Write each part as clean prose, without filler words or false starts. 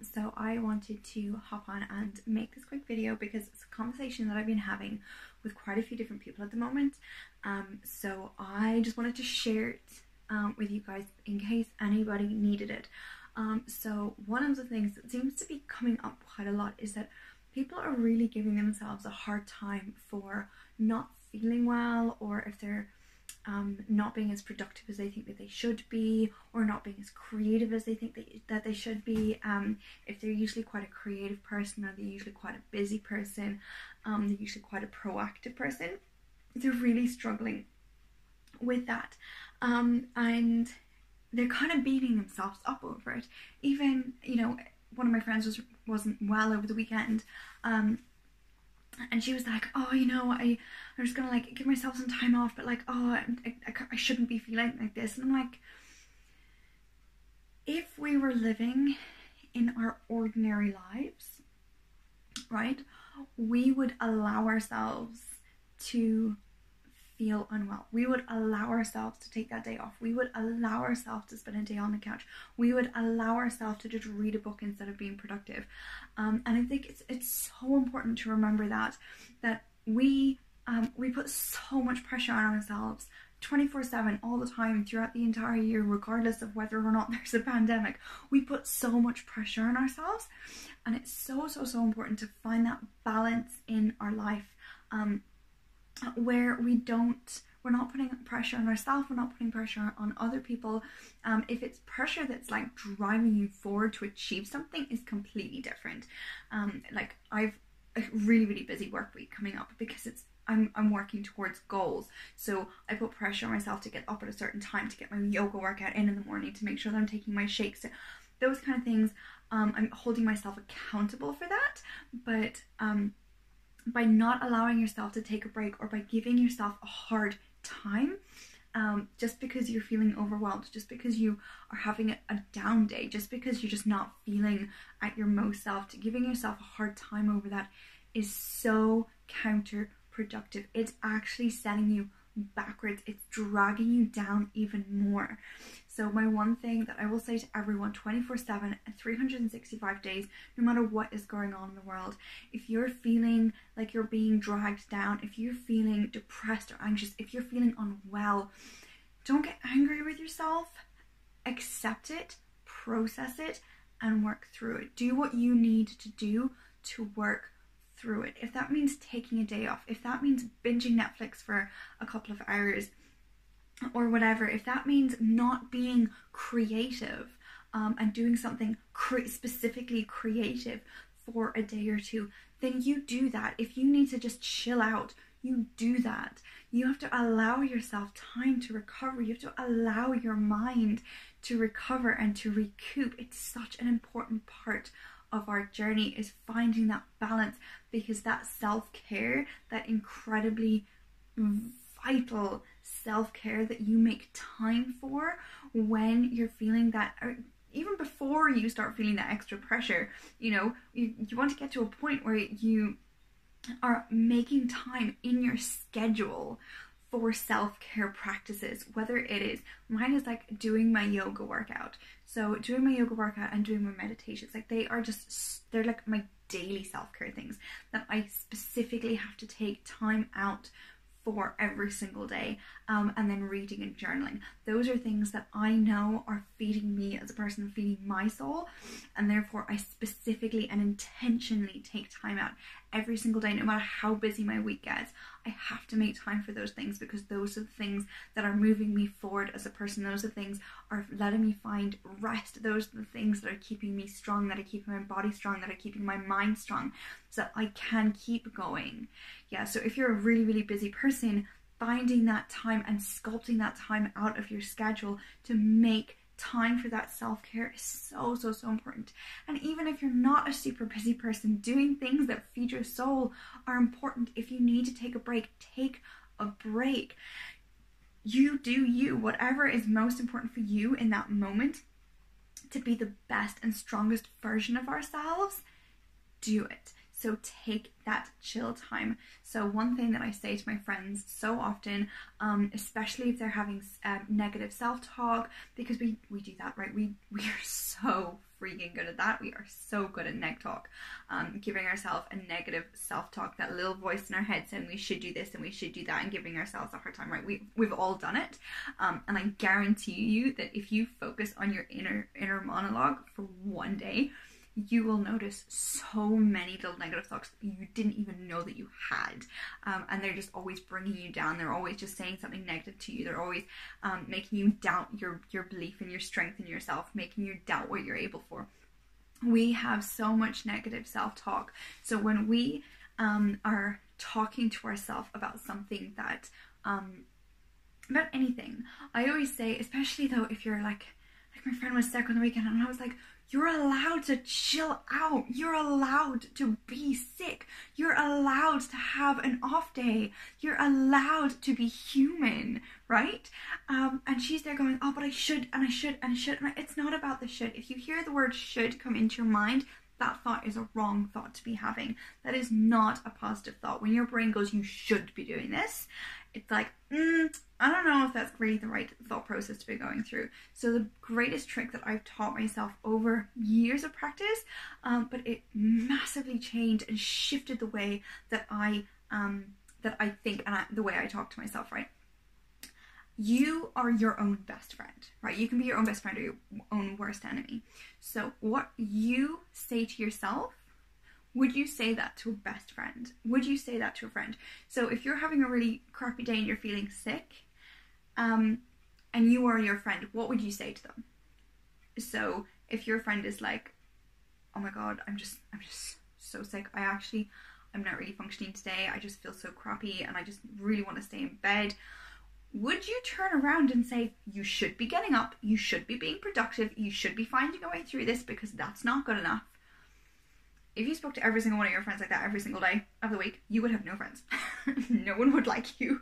So I wanted to hop on and make this quick video because it's a conversation that I've been having with quite a few different people at the moment. So I just wanted to share it with you guys in case anybody needed it. So one of the things that seems to be coming up quite a lot is that people are really giving themselves a hard time for not feeling well, or if they're not being as productive as they think that they should be, or not being as creative as they think that they should be. If they're usually quite a creative person, or they're usually quite a busy person, they're usually quite a proactive person, they're really struggling with that, and they're kind of beating themselves up over it. Even, you know, one of my friends wasn't well over the weekend, and she was like, oh, you know, I'm just gonna like give myself some time off, but like, oh, I shouldn't be feeling like this. And I'm like, if we were living in our ordinary lives, right, we would allow ourselves to feel unwell. We would allow ourselves to take that day off. We would allow ourselves to spend a day on the couch. We would allow ourselves to just read a book instead of being productive. And I think it's so important to remember that we put so much pressure on ourselves 24/7 all the time throughout the entire year, regardless of whether or not there's a pandemic. We put so much pressure on ourselves, and it's so important to find that balance in our life, where we're not putting pressure on ourselves, we're not putting pressure on other people. If it's pressure that's like driving you forward to achieve something, is completely different. Like, I've a really busy work week coming up because I'm working towards goals, so I put pressure on myself to get up at a certain time, to get my yoga workout in the morning, to make sure that I'm taking my shakes, those kind of things. I'm holding myself accountable for that, but by not allowing yourself to take a break, or by giving yourself a hard time, just because you're feeling overwhelmed, just because you are having a down day, just because you're just not feeling at your most self, to giving yourself a hard time over that is so counterproductive. It's actually setting you backwards. It's dragging you down even more. So my one thing that I will say to everyone 24/7 and 365 days, no matter what is going on in the world, if you're feeling like you're being dragged down, if you're feeling depressed or anxious, if you're feeling unwell, don't get angry with yourself. Accept it, process it, and work through it. Do what you need to do to work through it. If that means taking a day off, if that means binging Netflix for a couple of hours, or whatever, if that means not being creative, and doing something specifically creative for a day or two, then you do that. If you need to just chill out, you do that. You have to allow yourself time to recover. You have to allow your mind to recover and to recoup. It's such an important part of our journey, is finding that balance, because that self-care, that incredibly vital self-care that you make time for when you're feeling that, or even before you start feeling that extra pressure, you know, you want to get to a point where you are making time in your schedule for self-care practices, whether it is, mine is like doing my yoga workout. So doing my yoga workout and doing my meditations, like they're like my daily self-care things that I specifically have to take time out for every single day, and then reading and journaling. Those are things that I know are feeding me as a person, feeding my soul, and therefore I specifically and intentionally take time out every single day, no matter how busy my week gets. I have to make time for those things, because those are the things that are moving me forward as a person. Those are the things are letting me find rest. Those are the things that are keeping me strong, that are keeping my body strong, that are keeping my mind strong, so that I can keep going. Yeah, so if you're a really busy person, finding that time and sculpting that time out of your schedule to make time for that self-care is so important. And even if you're not a super busy person, doing things that feed your soul are important. If you need to take a break, take a break. You do you, whatever is most important for you in that moment, to be the best and strongest version of ourselves, do it. So take that chill time. So one thing that I say to my friends so often, especially if they're having negative self-talk, because we do that, right? We are so freaking good at that. We are so good at neg talk, giving ourselves a negative self-talk, that little voice in our head saying we should do this and we should do that, and giving ourselves a hard time, right? We've all done it, and I guarantee you that if you focus on your inner monologue for one day, you will notice so many little negative thoughts you didn't even know that you had, and they're just always bringing you down. They're always just saying something negative to you. They're always making you doubt your belief in your strength in yourself, making you doubt what you're able for. We have so much negative self-talk. So when we are talking to ourselves about something that about anything, I always say, especially though if you're like my friend was sick on the weekend, and I was like, you're allowed to chill out. You're allowed to be sick. You're allowed to have an off day. You're allowed to be human, right? And she's there going, oh, but I should, and I should, and I should. And it's not about the should. If you hear the word should come into your mind, that thought is a wrong thought to be having. That is not a positive thought. When your brain goes, you should be doing this, it's like, I don't know if that's really the right thought process to be going through. So the greatest trick that I've taught myself over years of practice, but it massively changed and shifted the way that I think and the way I talk to myself, right? You are your own best friend, right? You can be your own best friend or your own worst enemy. So what you say to yourself, would you say that to a best friend? Would you say that to a friend? So if you're having a really crappy day and you're feeling sick, and you are your friend, what would you say to them? So if your friend is like, oh my God, I'm just so sick. I'm not really functioning today. I just feel so crappy and I just really want to stay in bed. Would you turn around and say, you should be getting up, you should be being productive, you should be finding a way through this because that's not good enough? If you spoke to every single one of your friends like that every single day of the week, you would have no friends. No one would like you.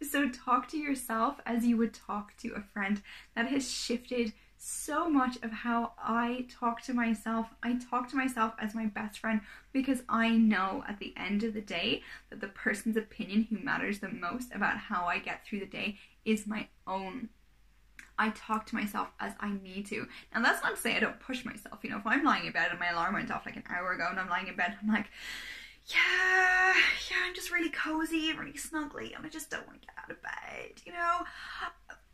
So talk to yourself as you would talk to a friend. That has shifted so much of how I talk to myself. I talk to myself as my best friend because I know at the end of the day that the person's opinion who matters the most about how I get through the day is my own. I talk to myself as I need to. Now that's not to say I don't push myself. You know, if I'm lying in bed and my alarm went off like an hour ago and I'm lying in bed, I'm like, yeah, I'm just really cozy, really snuggly, and I just don't want to get out of bed, you know?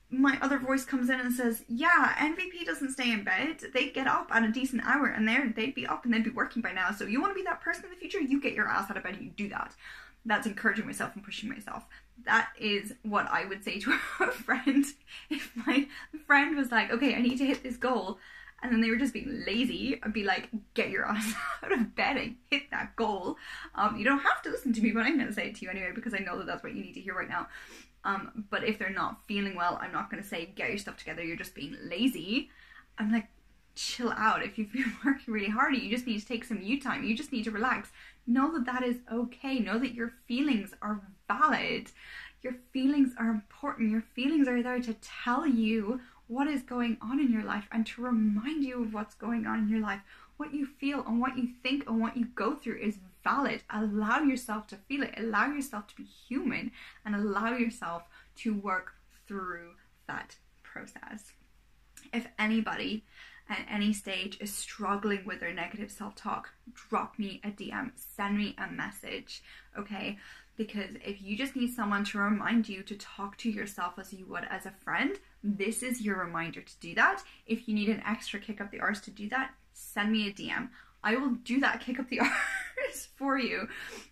My other voice comes in and says, yeah, MVP doesn't stay in bed. They get up at a decent hour and they'd be up and they'd be working by now. So you want to be that person in the future? You get your ass out of bed and you do that. That's encouraging myself and pushing myself. That is what I would say to a friend. If my friend was like, okay, I need to hit this goal, and then they were just being lazy, I'd be like, get your ass out of bed and hit that goal. You don't have to listen to me, but I'm going to say it to you anyway because I know that that's what you need to hear right now. But if they're not feeling well, I'm not going to say, get your stuff together, you're just being lazy. I'm like, chill out. If you've been working really hard, you just need to take some you time. You just need to relax. Know that that is okay. Know that your feelings are valid. Your feelings are important. Your feelings are there to tell you what is going on in your life and to remind you of what's going on in your life. What you feel and what you think and what you go through is valid. Allow yourself to feel it. Allow yourself to be human and allow yourself to work through that process. If anybody at any stage is struggling with their negative self-talk, drop me a DM, send me a message, okay? Because if you just need someone to remind you to talk to yourself as you would as a friend, this is your reminder to do that. If you need an extra kick up the arse to do that, send me a DM. I will do that kick up the arse for you,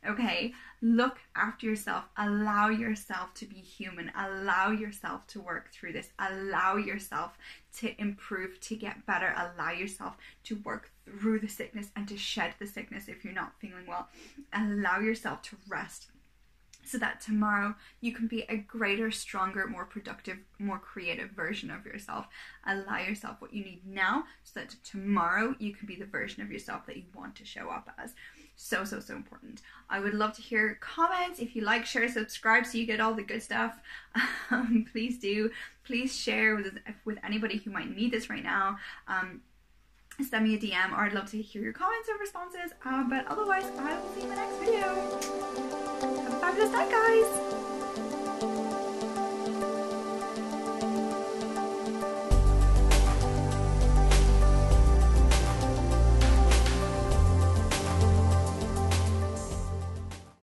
okay? Look after yourself. Allow yourself to be human. Allow yourself to work through this. Allow yourself to improve, to get better. Allow yourself to work through the sickness and to shed the sickness if you're not feeling well. Allow yourself to rest so that tomorrow you can be a greater, stronger, more productive, more creative version of yourself. Allow yourself what you need now so that tomorrow you can be the version of yourself that you want to show up as. So important. I would love to hear comments. If you like, share, subscribe so you get all the good stuff. Please do. Please share with anybody who might need this right now. send me a DM, or I'd love to hear your comments or responses. But otherwise, I will see you in my next video. Have a fabulous night, guys.